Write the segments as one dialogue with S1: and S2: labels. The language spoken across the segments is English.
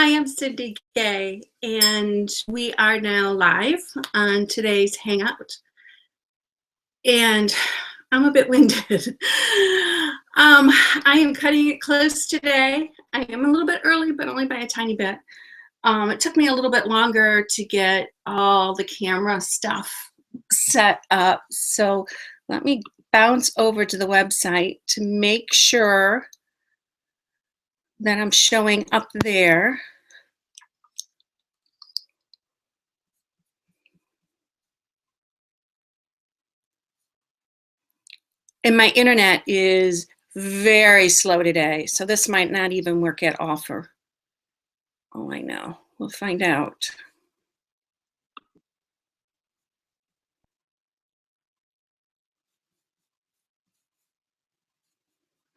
S1: Hi, I'm Cindy Gay, and we are now live on today's Hangout. And I'm a bit winded. I am cutting it close today. I am a little bit early, but only by a tiny bit. It took me a little bit longer to get all the camera stuff set up. So let me bounce over to the website to make sure that I'm showing up there. And my internet is very slow today, so this might not even work at all for all I know. We'll find out.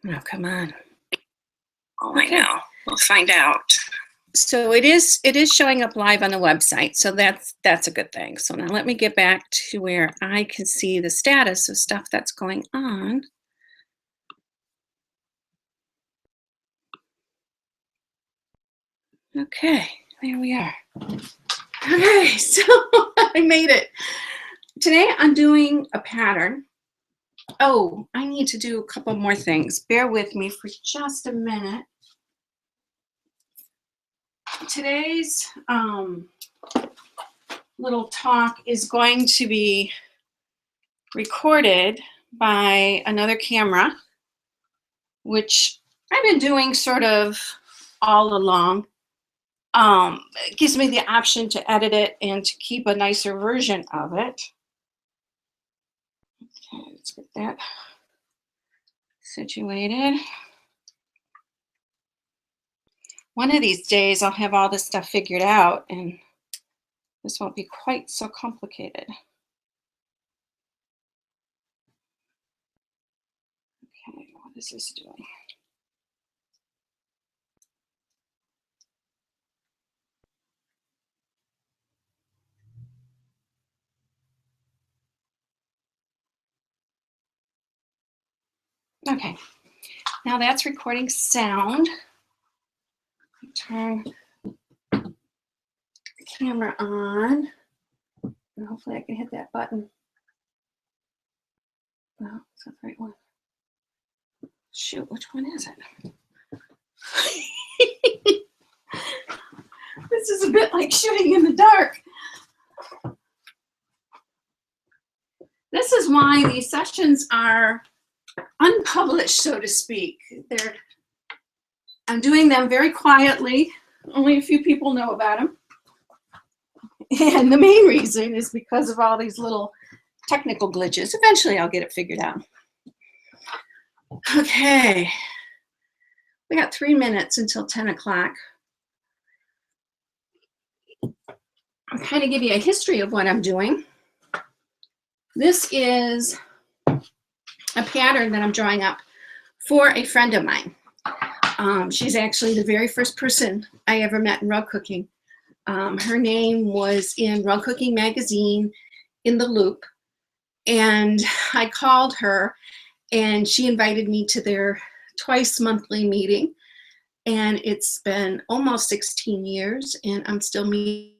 S1: Oh, come on. All I know. We'll find out. So it is showing up live on the website, so that's a good thing. So now let me get back to where I can see the status of stuff that's going on. Okay, there we are. Okay, so I made it. Today I'm doing a pattern. Oh, I need to do a couple more things. Bear with me for just a minute. Today's little talk is going to be recorded by another camera, which I've been doing sort of all along. It gives me the option to edit it and to keep a nicer version of it. Okay, let's get that situated. One of these days I'll have all this stuff figured out and this won't be quite so complicated. Okay, what is this doing? Okay, now that's recording sound. Turn the camera on, and hopefully I can hit that button. Oh, is that the right one? Shoot, which one is it? This is a bit like shooting in the dark. This is why these sessions are unpublished, so to speak. I'm doing them very quietly. Only a few people know about them. And the main reason is because of all these little technical glitches. Eventually I'll get it figured out. Okay. We got 3 minutes until 10 o'clock. I'll kind of give you a history of what I'm doing. This is a pattern that I'm drawing up for a friend of mine. She's actually the very first person I ever met in rug cooking. Her name was in Rug Cooking magazine in the Loop, and I called her and she invited me to their twice monthly meeting, and it's been almost 16 years and I'm still meeting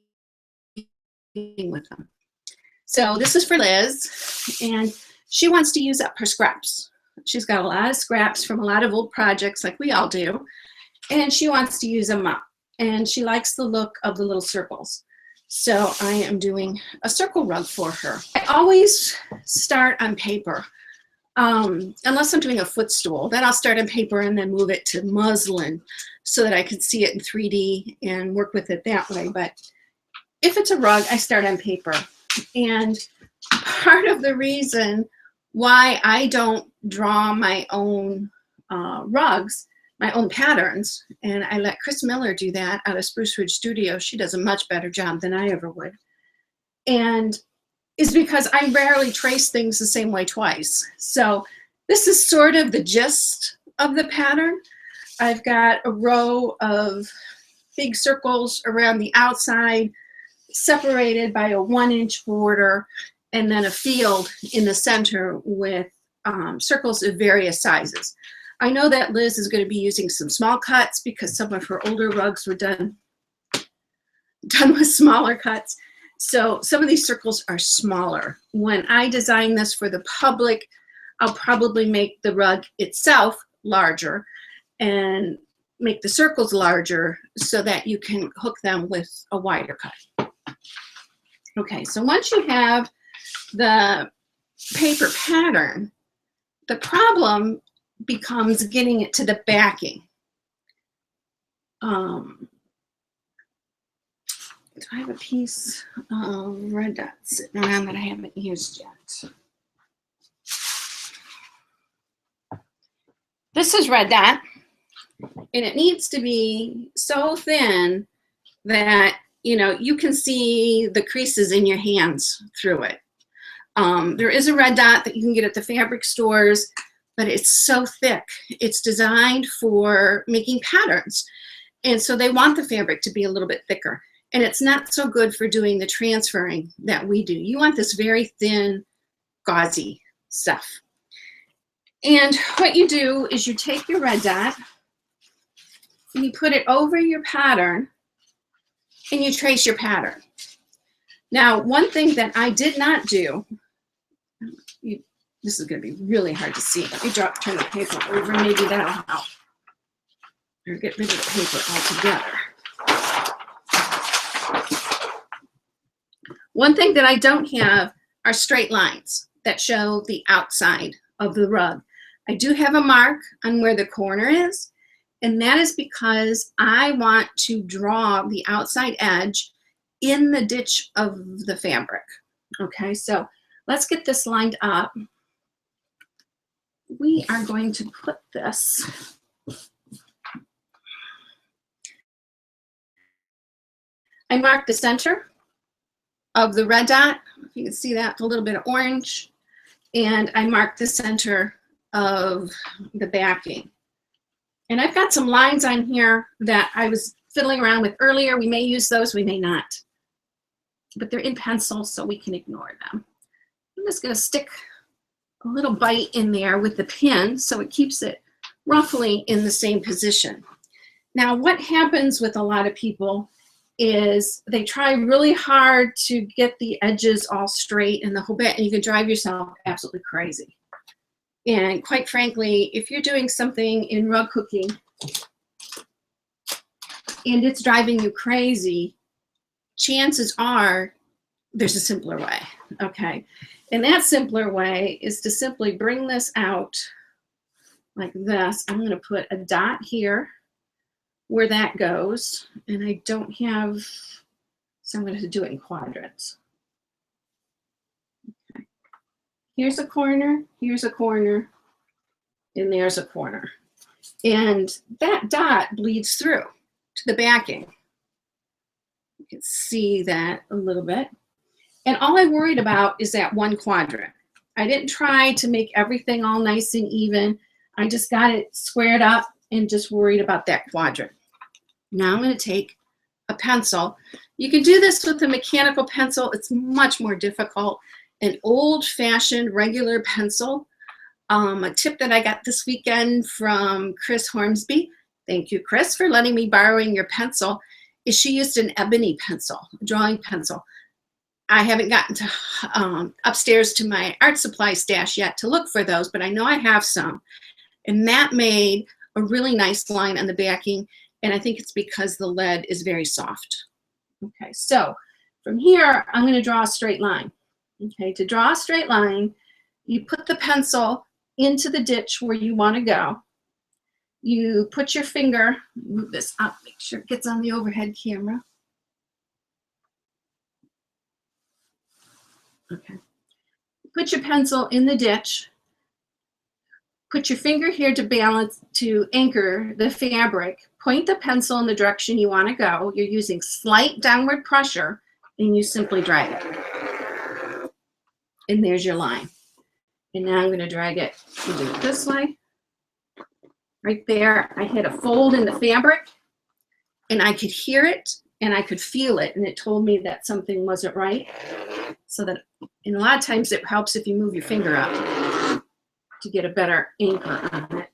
S1: with them. So this is for Liz, and she wants to use up her scraps. She's got a lot of scraps from a lot of old projects like we all do, and she wants to use them up. And she likes the look of the little circles. So I am doing a circle rug for her. I always start on paper, unless I'm doing a footstool. Then I'll start on paper and then move it to muslin so that I can see it in 3D and work with it that way. But if it's a rug, I start on paper. And part of the reason why I don't draw my own rugs, my own patterns, and I let Chris Miller do that out of Spruce Ridge Studio. She does a much better job than I ever would. And is because I rarely trace things the same way twice. So this is sort of the gist of the pattern. I've got a row of big circles around the outside, separated by a 1-inch border, and then a field in the center with circles of various sizes. I know that Liz is going to be using some small cuts because some of her older rugs were done done with smaller cuts. So some of these circles are smaller. When I design this for the public, I'll probably make the rug itself larger and make the circles larger so that you can hook them with a wider cut. Okay, so once you have the paper pattern, the problem becomes getting it to the backing. Do I have a piece of red dot sitting around that I haven't used yet? This is red dot, and it needs to be so thin that you can see the creases in your hands through it. There is a red dot that you can get at the fabric stores, but it's so thick. It's designed for making patterns, and so they want the fabric to be a little bit thicker. And it's not so good for doing the transferring that we do. You want this very thin, gauzy stuff. And what you do is you take your red dot and you put it over your pattern and you trace your pattern. Now, one thing that I did not do, this is going to be really hard to see. Let me turn the paper over. Maybe that'll help. Or get rid of the paper altogether. One thing that I don't have are straight lines that show the outside of the rug. I do have a mark on where the corner is, and that is because I want to draw the outside edge in the ditch of the fabric. Okay, so let's get this lined up. We are going to put this I marked the center of the red dot. If you can see that, a little bit of orange. And I marked the center of the backing. And I've got some lines on here that I was fiddling around with earlier. We may use those, we may not. But they're in pencil, so we can ignore them. I'm just going to stick a little bite in there with the pin so it keeps it roughly in the same position. Now, what happens with a lot of people is they try really hard to get the edges all straight and the whole bit, and you can drive yourself absolutely crazy. And quite frankly, if you're doing something in rug hooking and it's driving you crazy, chances are there's a simpler way, okay? And that simpler way is to simply bring this out like this. I'm going to put a dot here where that goes, and I don't have, so I'm going to do it in quadrants. Okay. Here's a corner, and there's a corner. And that dot bleeds through to the backing. You can see that a little bit. And all I worried about is that one quadrant. I didn't try to make everything all nice and even. I just got it squared up and just worried about that quadrant. Now I'm going to take a pencil. You can do this with a mechanical pencil. It's much more difficult. An old-fashioned regular pencil. A tip that I got this weekend from Chris Hornsby. Thank you, Chris, for letting me borrowing your pencil. Is she used an ebony pencil, a drawing pencil. I haven't gotten to upstairs to my art supply stash yet to look for those, but I know I have some. And that made a really nice line on the backing, and I think it's because the lead is very soft. Okay, so from here, I'm going to draw a straight line. Okay, to draw a straight line, you put the pencil into the ditch where you want to go. You put your finger, move this up, make sure it gets on the overhead camera. Okay. Put your pencil in the ditch. Put your finger here to balance, to anchor the fabric. Point the pencil in the direction you want to go. You're using slight downward pressure, and you simply drag it. And there's your line. And now I'm going to drag it this way. Right there, I hit a fold in the fabric, and I could hear it, and I could feel it, and it told me that something wasn't right. So that, and a lot of times it helps if you move your finger up to get a better anchor on it.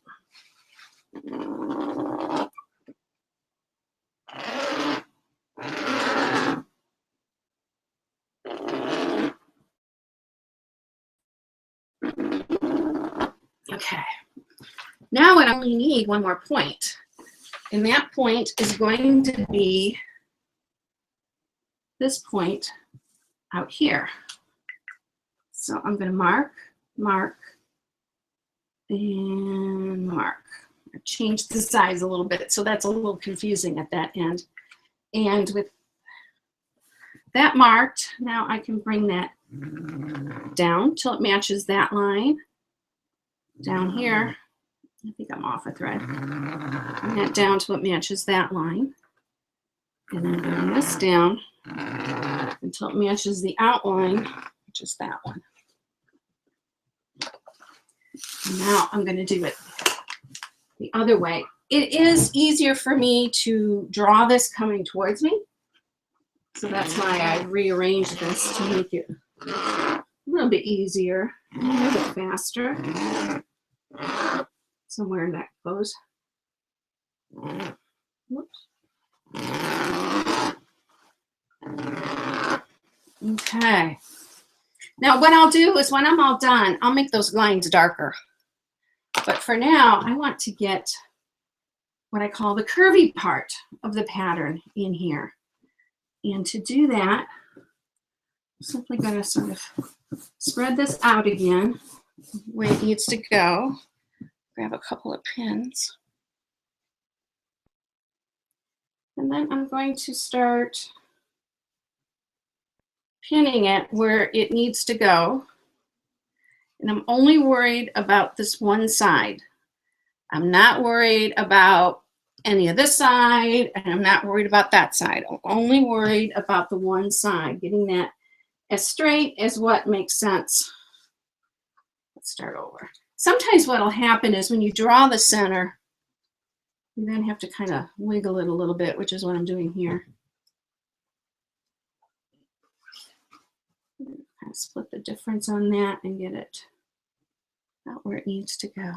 S1: Okay. Now I only need one more point. And that point is going to be this point out here. So I'm going to mark, mark, and mark. I changed the size a little bit, so that's a little confusing at that end. And with that marked, now I can bring that down till it matches that line. Down here, I think I'm off a thread. Bring that down till it matches that line. And then bring this down until it matches the outline, which is that one. And now I'm going to do it the other way. It is easier for me to draw this coming towards me. So that's why I rearranged this to make it a little bit easier, a little bit faster. Somewhere that goes. Whoops. Okay. Now what I'll do is when I'm all done, I'll make those lines darker. But for now, I want to get what I call the curvy part of the pattern in here. And to do that, I'm simply going to sort of spread this out again where it needs to go. Grab a couple of pins. And then I'm going to start pinning it where it needs to go. And I'm only worried about this one side. I'm not worried about any of this side, and I'm not worried about that side. I'm only worried about the one side, getting that as straight as what makes sense. Let's start over. Sometimes what will happen is when you draw the center, you then have to kind of wiggle it a little bit, which is what I'm doing here. Kind of split the difference on that and get it out where it needs to go.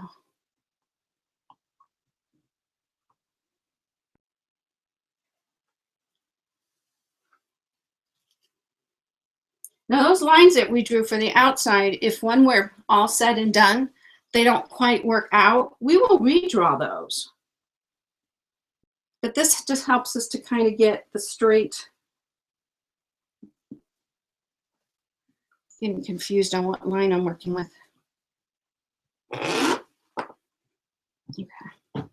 S1: Now those lines that we drew for the outside, if when we're all said and done, they don't quite work out, we will redraw those. But this just helps us to kind of get the straight. Getting confused on what line I'm working with. Okay.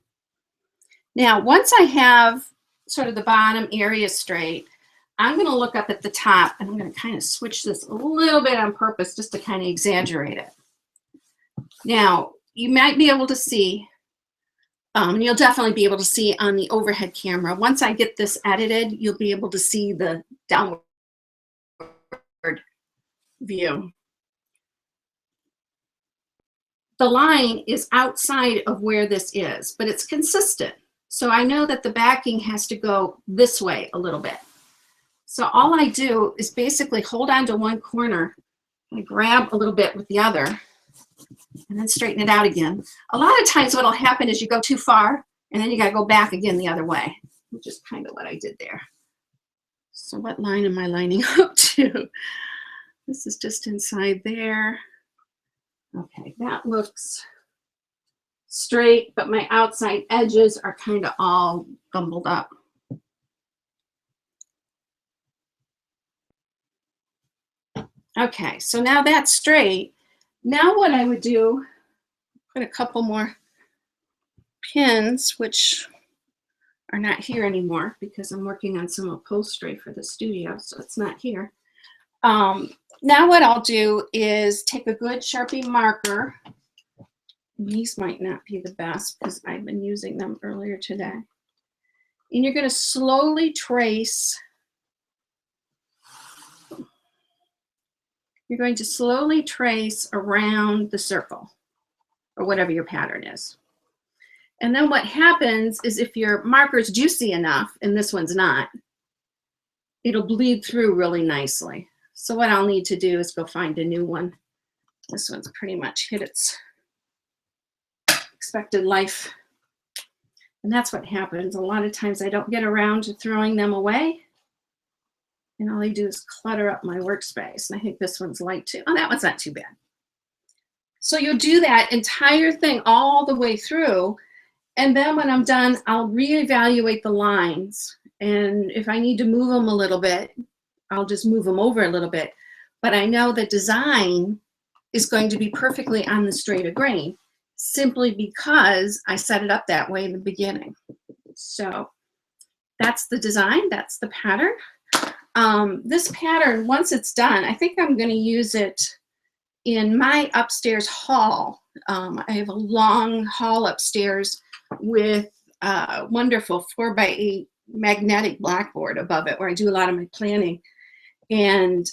S1: Now, once I have sort of the bottom area straight, I'm going to look up at the top and I'm going to kind of switch this a little bit on purpose just to kind of exaggerate it. Now, you might be able to see, you'll definitely be able to see on the overhead camera. Once I get this edited, you'll be able to see the downward view. The line is outside of where this is, but it's consistent. So I know that the backing has to go this way a little bit. So all I do is basically hold on to one corner and grab a little bit with the other and then straighten it out again. A lot of times what will happen is you go too far and then you got to go back again the other way, which is kind of what I did there. So what line am I lining up to? This is just inside there. Okay, that looks straight, but my outside edges are kind of all gumbled up. Okay, so now that's straight. Now what I would do, put a couple more pins, which are not here anymore because I'm working on some upholstery for the studio, so it's not here. Now what I'll do is take a good Sharpie marker. These might not be the best because I've been using them earlier today. And you're going to slowly trace. You're going to slowly trace around the circle or whatever your pattern is. And then what happens is if your marker's juicy enough, and this one's not, it'll bleed through really nicely. So what I'll need to do is go find a new one. This one's pretty much hit its expected life. And that's what happens. A lot of times I don't get around to throwing them away. And all they do is clutter up my workspace. And I think this one's light too. Oh, that one's not too bad. So you'll do that entire thing all the way through. And then when I'm done, I'll reevaluate the lines. And if I need to move them a little bit, I'll just move them over a little bit. But I know the design is going to be perfectly on the straighter grain simply because I set it up that way in the beginning. So that's the design, that's the pattern. This pattern, once it's done, I think I'm going to use it in my upstairs hall. I have a long hall upstairs with a wonderful 4x8 magnetic blackboard above it where I do a lot of my planning. And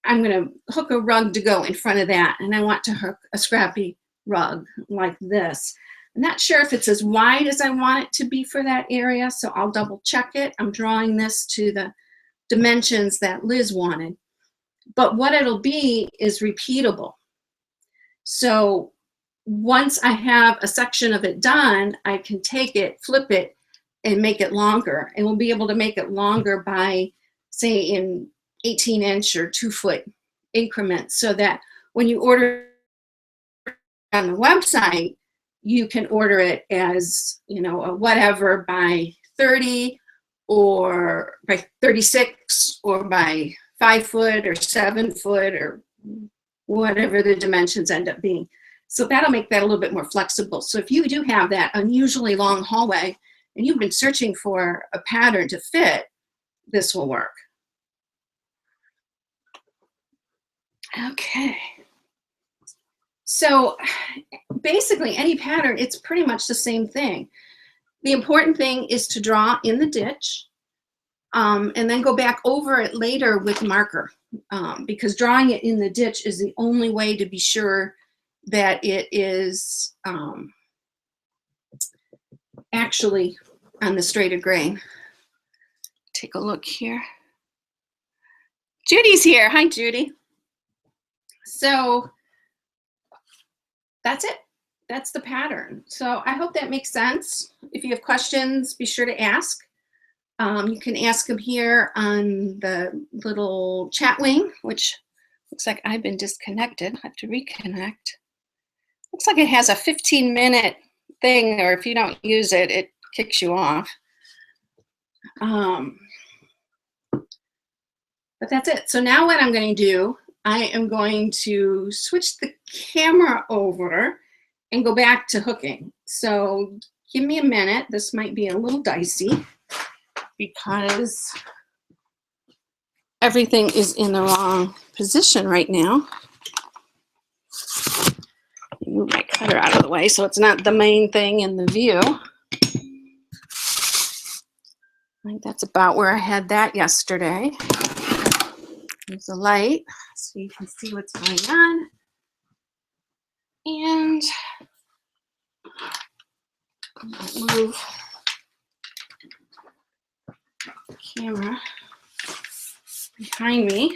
S1: I'm going to hook a rug to go in front of that. And I want to hook a scrappy rug like this. I'm not sure if it's as wide as I want it to be for that area, so I'll double check it. I'm drawing this to the dimensions that Liz wanted. But what it'll be is repeatable. So once I have a section of it done, I can take it, flip it, and make it longer. And we'll be able to make it longer by, say, in 18-inch or 2-foot increments, so that when you order on the website, you can order it as, you know, a whatever by 30 or by 36 or by 5 foot or 7 foot or whatever the dimensions end up being. So that'll make that a little bit more flexible. So if you do have that unusually long hallway and you've been searching for a pattern to fit, this will work. Okay. So basically any pattern, it's pretty much the same thing. The important thing is to draw in the ditch and then go back over it later with marker because drawing it in the ditch is the only way to be sure that it is actually on the straighter grain. Take a look here. Judy's here. Hi, Judy. So that's it. That's the pattern. So I hope that makes sense. If you have questions, be sure to ask. You can ask them here on the little chat wing, which looks like I've been disconnected. I have to reconnect. Looks like it has a 15-minute thing, or if you don't use it, it kicks you off. But that's it. So now what I'm going to do, I am going to switch the camera over and go back to hooking. So give me a minute. This might be a little dicey because everything is in the wrong position right now. Move my cutter out of the way so it's not the main thing in the view. I think that's about where I had that yesterday. There's a light so you can see what's going on. And I'll move the camera behind me.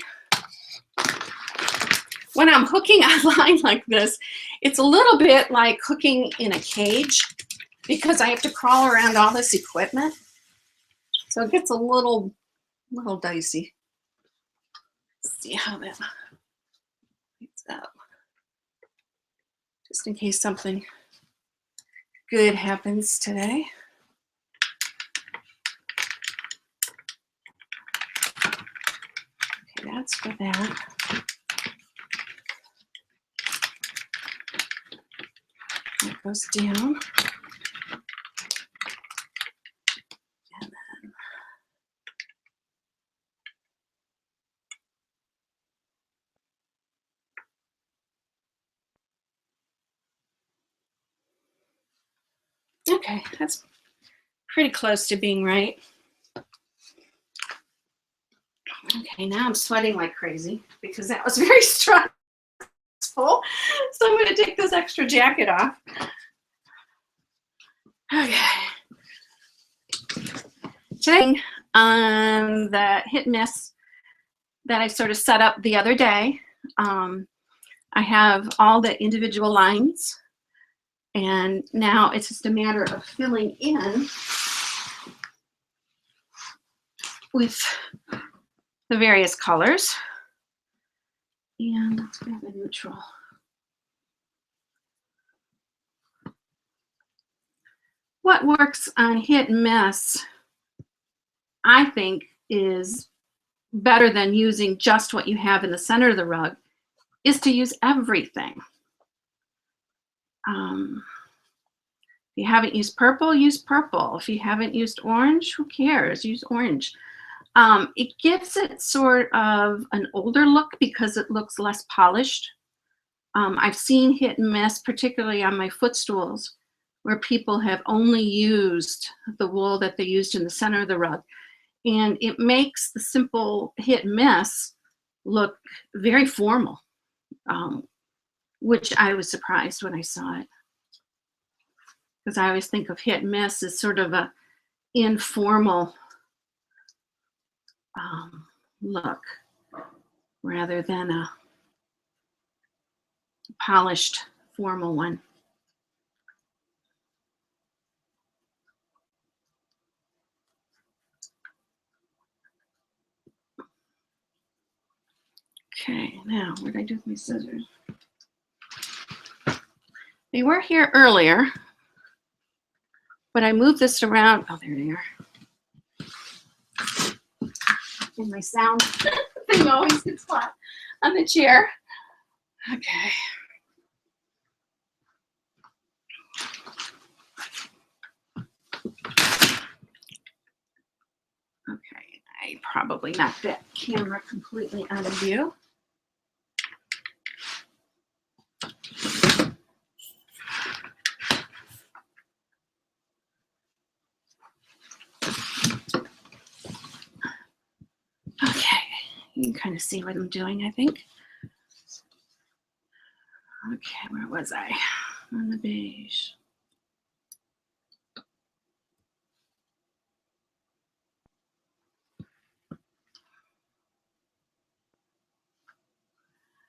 S1: When I'm hooking a line like this, it's a little bit like hooking in a cage because I have to crawl around all this equipment. So it gets a little dicey. Let's see how that lights up. Just in case something good happens today. Okay, that's for that. That goes down. And then okay, that's pretty close to being right. Okay, now I'm sweating like crazy because that was very stressful. So I'm going to take this extra jacket off. Okay. Today on the hit miss that I sort of set up the other day, I have all the individual lines, and now it's just a matter of filling in with the various colors. And let's grab a neutral. what works on hit and miss, I think, is better than using just what you have in the center of the rug, is to use everything. If you haven't used purple, use purple. If you haven't used orange, who cares? Use orange. It gives it sort of an older look because it looks less polished. I've seen hit and miss, particularly on my footstools, where people have only used the wool that they used in the center of the rug. And it makes the simple hit and miss look very formal, which I was surprised when I saw it. Because I always think of hit and miss as sort of a informal look rather than a polished formal one. Okay, now what did I do with my scissors? They were here earlier, but I moved this around. Oh, there they are. And my sound thing always gets hot on the chair. Okay. Okay, I probably knocked that camera completely out of view. Okay, you can kind of see what I'm doing, I think. Okay, where was I? On the beige.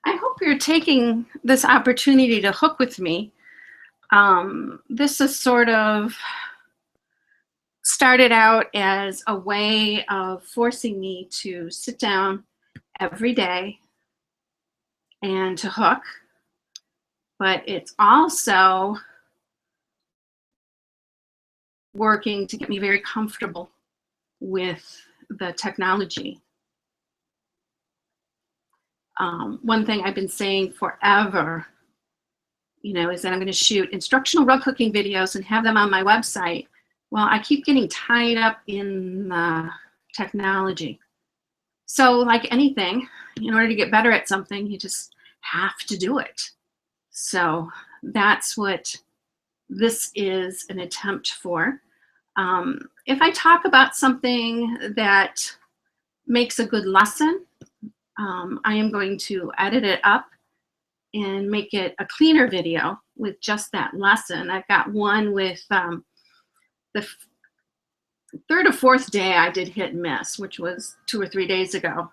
S1: I hope you're taking this opportunity to hook with me. This is sort of started out as a way of forcing me to sit down every day and to hook, but it's also working to get me very comfortable with the technology. One thing I've been saying forever, is that I'm going to shoot instructional rug hooking videos and have them on my website. Well, I keep getting tied up in the technology. So like anything, in order to get better at something, you just have to do it. So that's what this is an attempt for. If I talk about something that makes a good lesson, I am going to edit it up and make it a cleaner video with just that lesson. I've got one with the third or fourth day I did hit and miss, which was 2 or 3 days ago.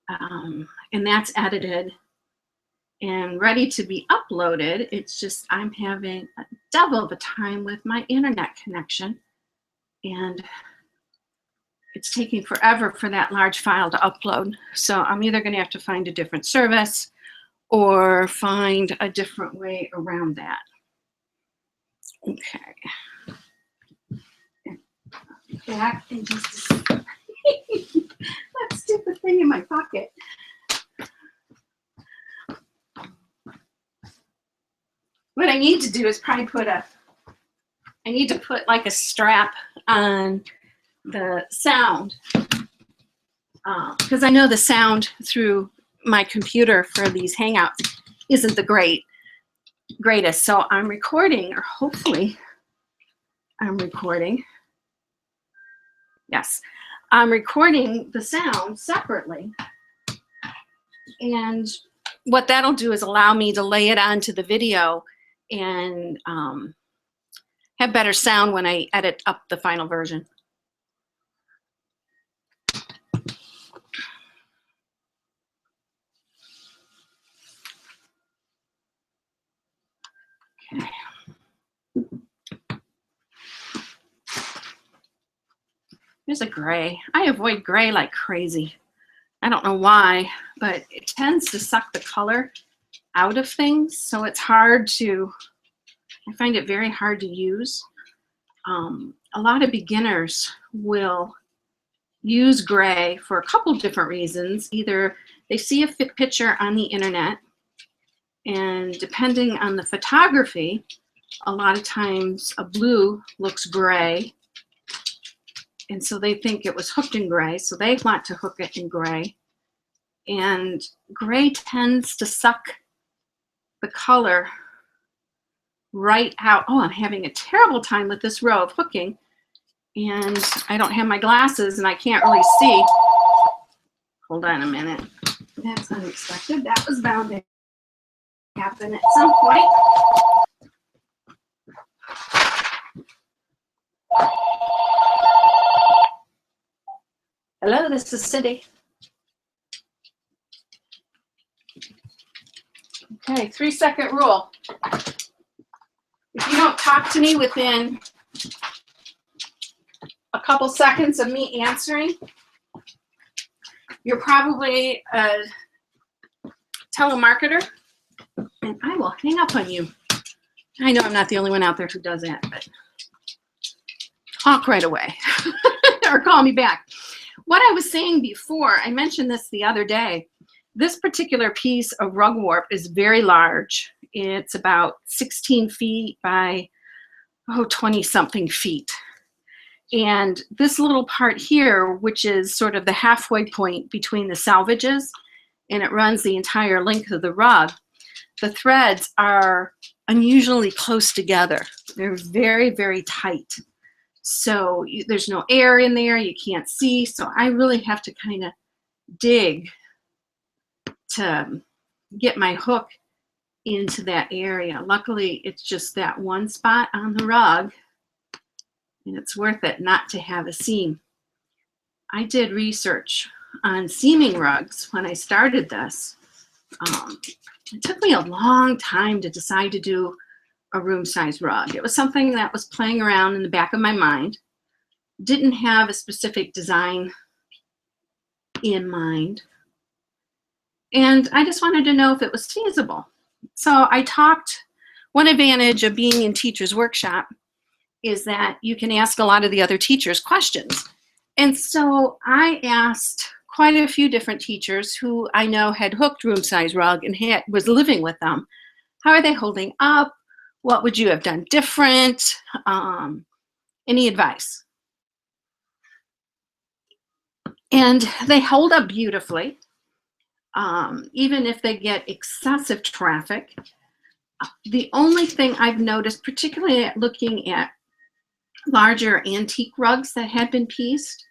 S1: And that's edited and ready to be uploaded. It's just I'm having a devil of a time with my internet connection. And it's taking forever for that large file to upload. So I'm either going to have to find a different service or find a different way around that. Okay. Back in just a second. That stupid thing in my pocket. What I need to do is probably put like a strap on the sound, because I know the sound through my computer for these Hangouts isn't the greatest. So I'm recording, or hopefully I'm recording. Yes, I'm recording the sound separately. And what that'll do is allow me to lay it onto the video and have better sound when I edit up the final version. Okay. There's a gray. I avoid gray like crazy. I don't know why, but it tends to suck the color out of things. So it's hard to, I find it very hard to use. A lot of beginners will use gray for a couple different reasons. Either they see a picture on the internet, and depending on the photography, a lot of times a blue looks gray, and so they think it was hooked in gray, so they want to hook it in gray. And gray tends to suck the color right out. Oh, I'm having a terrible time with this row of hooking, and I don't have my glasses and I can't really see. Hold on a minute. That's unexpected. That was bound to happen at some point. Hello, this is Cindy. Okay, 3-second rule. If you don't talk to me within a couple seconds of me answering, you're probably a telemarketer, and I will hang up on you. I know I'm not the only one out there who does that, but talk right away or call me back. What I was saying before, I mentioned this the other day. This particular piece of rug warp is very large. It's about 16 feet by 20-something feet. And this little part here, which is sort of the halfway point between the salvages, and it runs the entire length of the rug, the threads are unusually close together. They're very, very tight. So there's no air in there, you can't see. So I really have to kind of dig to get my hook into that area. Luckily, it's just that one spot on the rug, and it's worth it not to have a seam. I did research on seaming rugs when I started this. It took me a long time to decide to do a room size rug. It was something that was playing around in the back of my mind. Didn't have a specific design in mind. And I just wanted to know if it was feasible. So I talked, one advantage of being in Teacher's Workshop is that you can ask a lot of the other teachers questions. And so I asked quite a few different teachers who I know had hooked room size rug and was living with them. How are they holding up? What would you have done different? Any advice? And they hold up beautifully. Even if they get excessive traffic. The only thing I've noticed, particularly looking at larger antique rugs that had been pieced,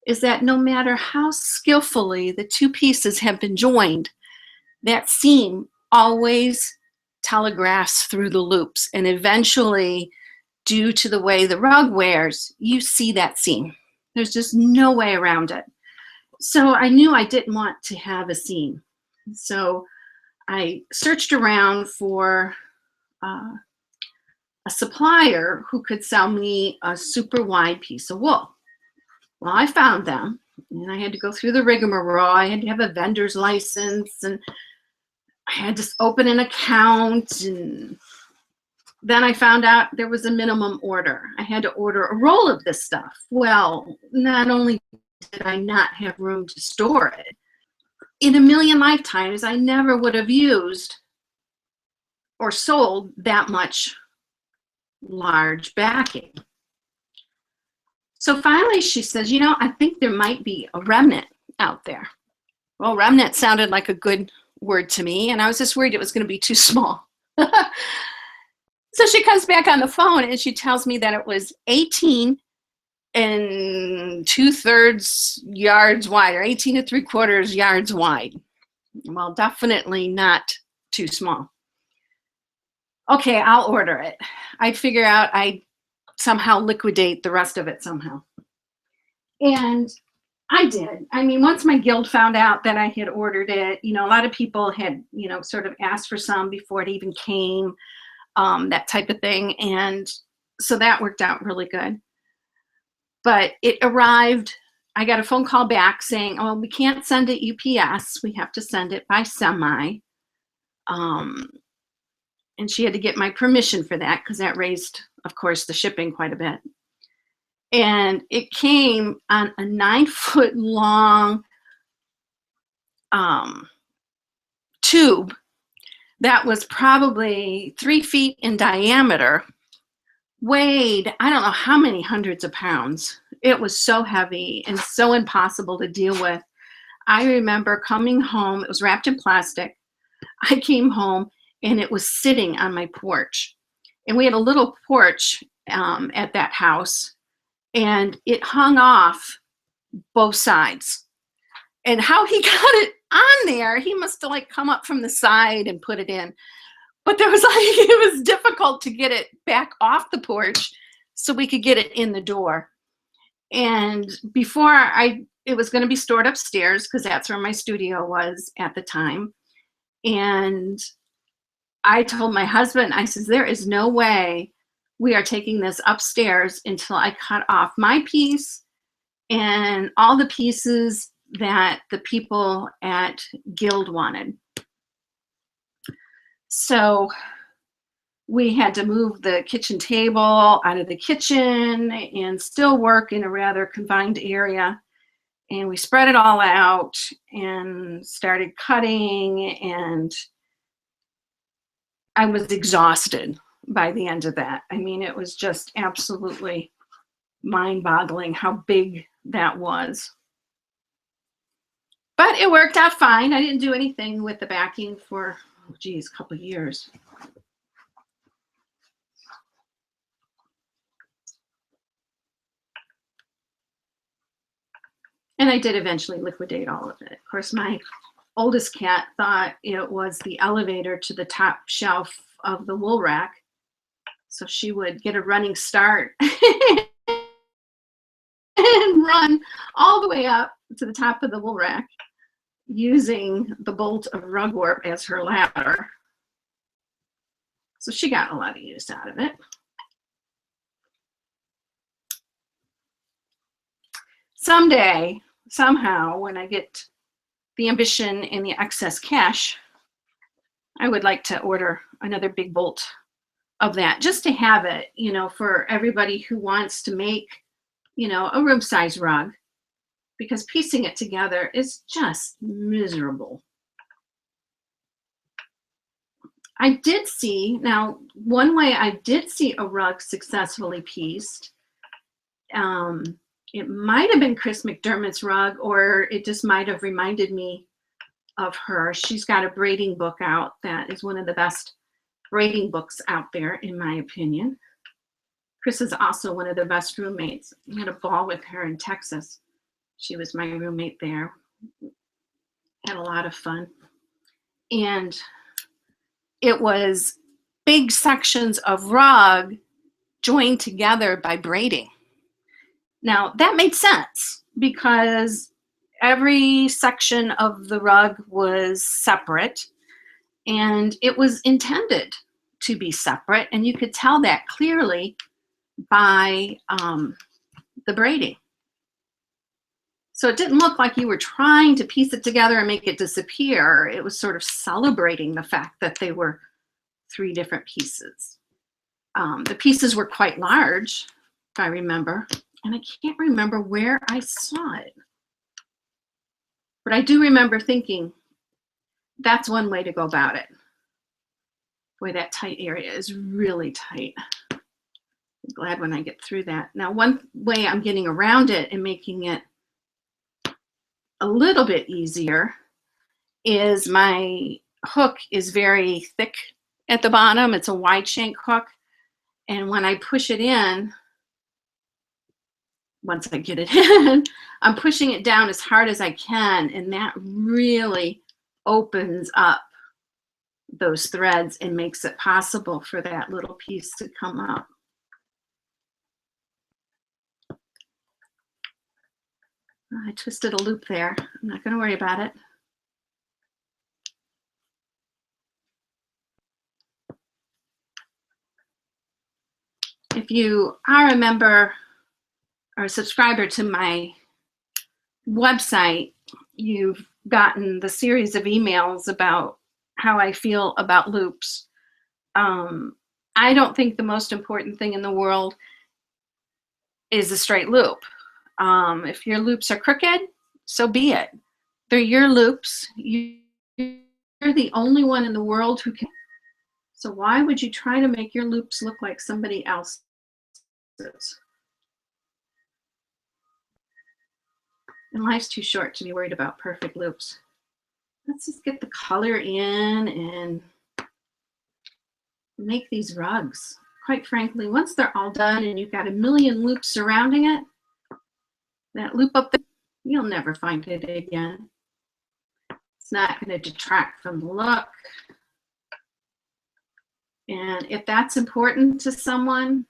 S1: is that no matter how skillfully the two pieces have been joined, that seam always telegraphs through the loops, and eventually, due to the way the rug wears, you see that seam. There's just no way around it. So I knew I didn't want to have a seam. So I searched around for a supplier who could sell me a super wide piece of wool. Well, I found them, and I had to go through the rigmarole. I had to have a vendor's license, and I had to open an account, and then I found out there was a minimum order. I had to order a roll of this stuff. Well, not only did I not have room to store it, in a million lifetimes, I never would have used or sold that much large backing. So finally she says, you know, I think there might be a remnant out there. Well, remnant sounded like a good word to me, and I was just worried it was going to be too small. So she comes back on the phone and she tells me that it was 18 2/3 yards wide, or 18 3/4 yards wide. Well, definitely not too small. Okay, I'll order it. I'd figure out I'd somehow liquidate the rest of it somehow. And I did. I mean, once my guild found out that I had ordered it, you know, a lot of people had, you know, sort of asked for some before it even came, that type of thing. And so that worked out really good. But it arrived, I got a phone call back saying, oh, we can't send it UPS. We have to send it by semi. And she had to get my permission for that because that raised of course, the shipping quite a bit. And it came on a 9-foot long tube that was probably 3 feet in diameter, weighed, I don't know how many hundreds of pounds. It was so heavy and so impossible to deal with. I remember coming home, it was wrapped in plastic. I came home and it was sitting on my porch. And we had a little porch at that house, and it hung off both sides. And how he got it on there, he must have like come up from the side and put it in. But there was like, it was difficult to get it back off the porch so we could get it in the door. And before it was going to be stored upstairs because that's where my studio was at the time. And I told my husband, I said, there is no way we are taking this upstairs until I cut off my piece and all the pieces that the people at Guild wanted. So we had to move the kitchen table out of the kitchen and still work in a rather confined area. And we spread it all out and started cutting, and I was exhausted by the end of that. I mean, it was just absolutely mind-boggling how big that was. But it worked out fine. I didn't do anything with the backing for, oh geez, a couple of years. And I did eventually liquidate all of it. Of course, my oldest cat thought it was the elevator to the top shelf of the wool rack. So she would get a running start and run all the way up to the top of the wool rack using the bolt of rugwarp as her ladder. So she got a lot of use out of it. Someday, somehow, when I get the ambition and the excess cash, I would like to order another big bolt of that just to have it, you know, for everybody who wants to make, you know, a room size rug, because piecing it together is just miserable. I did see, now one way I did see a rug successfully pieced, it might have been Chris McDermott's rug, or it just might have reminded me of her. She's got a braiding book out that is one of the best braiding books out there, in my opinion. Chris is also one of the best roommates. I had a ball with her in Texas. She was my roommate there. Had a lot of fun. And it was big sections of rug joined together by braiding. Now, that made sense because every section of the rug was separate, and it was intended to be separate, and you could tell that clearly by the braiding. So it didn't look like you were trying to piece it together and make it disappear. It was sort of celebrating the fact that they were 3 different pieces. The pieces were quite large, if I remember, and I can't remember where I saw it. But I do remember thinking, that's one way to go about it. Boy, that tight area is really tight. I'm glad when I get through that. Now, one way I'm getting around it and making it a little bit easier is my hook is very thick at the bottom. It's a wide shank hook. And when I push it in, once I get it in, I'm pushing it down as hard as I can, and that really opens up those threads and makes it possible for that little piece to come up. I twisted a loop there. I'm not going to worry about it. If you are a member or a subscriber to my website, you've gotten the series of emails about how I feel about loops. I don't think the most important thing in the world is a straight loop. If your loops are crooked, so be it. They're your loops. You're the only one in the world who can. So why would you try to make your loops look like somebody else's? And life's too short to be worried about perfect loops. Let's just get the color in and make these rugs. Quite frankly, once they're all done and you've got a million loops surrounding it, that loop up there, you'll never find it again. It's not going to detract from the look. And if that's important to someone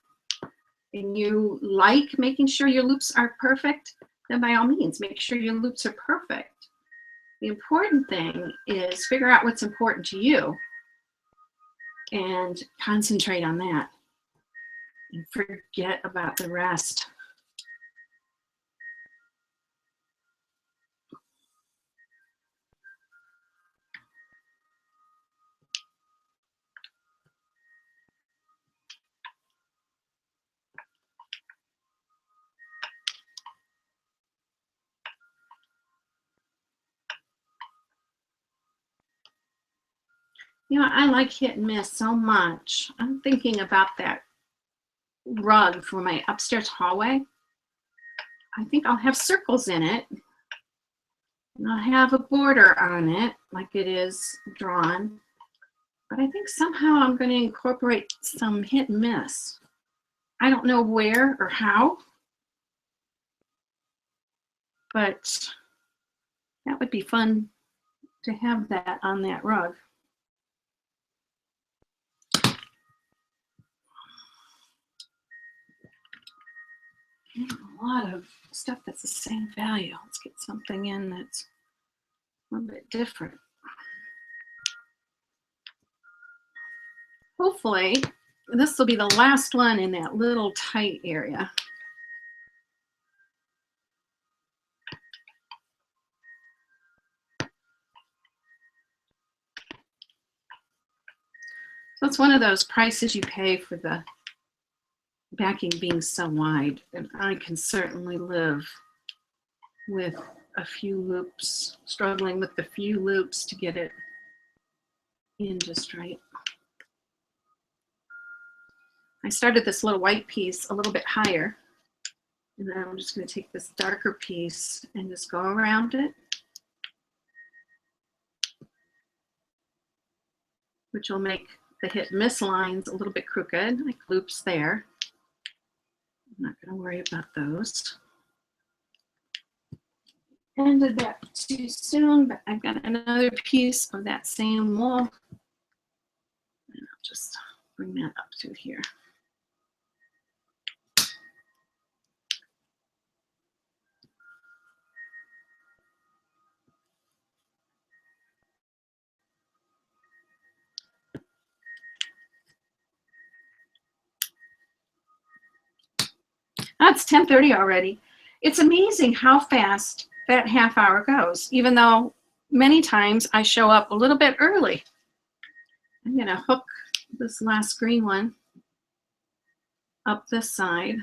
S1: and you like making sure your loops are perfect, then by all means, make sure your loops are perfect. The important thing is figure out what's important to you and concentrate on that and forget about the rest. You know, I like hit and miss so much. I'm thinking about that rug for my upstairs hallway. I think I'll have circles in it. And I'll have a border on it like it is drawn. But I think somehow I'm going to incorporate some hit and miss. I don't know where or how, but that would be fun to have that on that rug. A lot of stuff that's the same value. Let's get something in that's a little bit different. Hopefully, this will be the last one in that little tight area. So it's one of those prices you pay for the backing being so wide, and I can certainly live with a few loops, struggling with the few loops to get it in just right. I started this little white piece a little bit higher, and then I'm just going to take this darker piece and just go around it, which will make the hit and miss lines a little bit crooked, like loops there. I'm not going to worry about those. Ended that too soon, but I've got another piece of that same wool. And I'll just bring that up to here. Oh, it's 10:30 already. It's amazing how fast that half hour goes, even though many times I show up a little bit early. I'm going to hook this last green one up this side.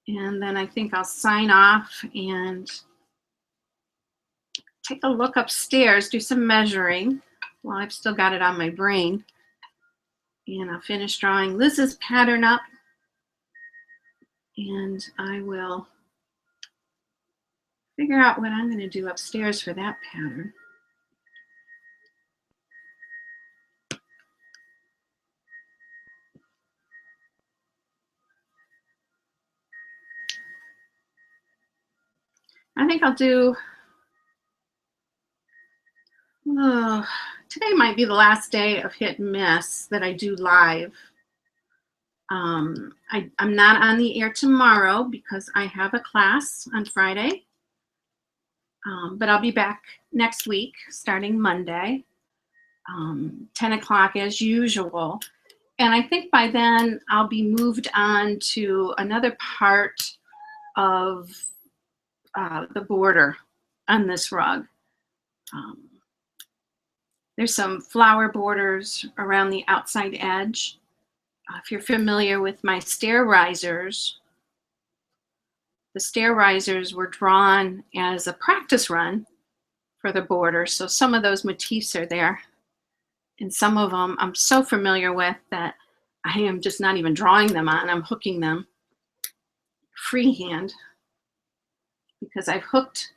S1: And then I think I'll sign off and take a look upstairs, do some measuring. Well, I've still got it on my brain. And I'll finish drawing Liz's pattern up. And I will figure out what I'm going to do upstairs for that pattern. I think I'll do, today might be the last day of hit and miss that I do live. I'm not on the air tomorrow because I have a class on Friday, but I'll be back next week starting Monday, 10 o'clock as usual. And I think by then I'll be moved on to another part of the border on this rug. There's some flower borders around the outside edge. If you're familiar with my stair risers, the stair risers were drawn as a practice run for the border. So some of those motifs are there. And some of them I'm so familiar with that I am just not even drawing them on. I'm hooking them freehand because I've hooked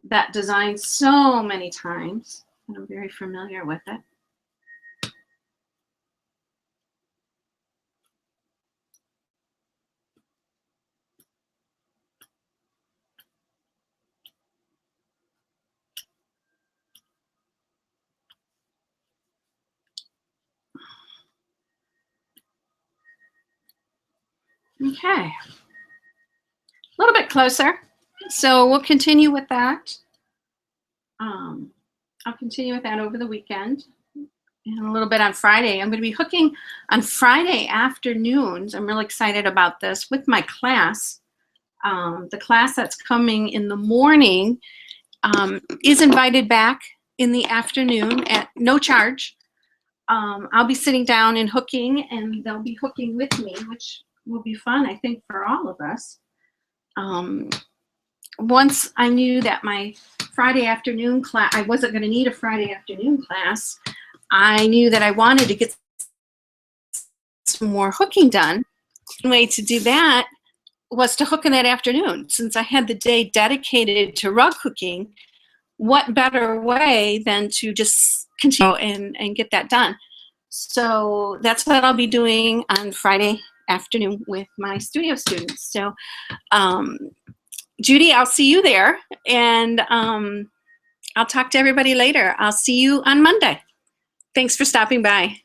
S1: that design so many times and I'm very familiar with it. Okay, a little bit closer. So we'll continue with that. I'll continue with that over the weekend and a little bit on Friday. I'm going to be hooking on Friday afternoons. I'm really excited about this with my class. The class that's coming in the morning is invited back in the afternoon at no charge. I'll be sitting down and hooking, and they'll be hooking with me, which will be fun, I think, for all of us. Once I knew that my Friday afternoon class, I wasn't going to need a Friday afternoon class, I knew that I wanted to get some more hooking done. One way to do that was to hook in that afternoon. Since I had the day dedicated to rug hooking, what better way than to just continue and get that done? So that's what I'll be doing on Friday afternoon with my studio students. So Judy, I'll see you there, and I'll talk to everybody later. I'll see you on Monday. Thanks for stopping by.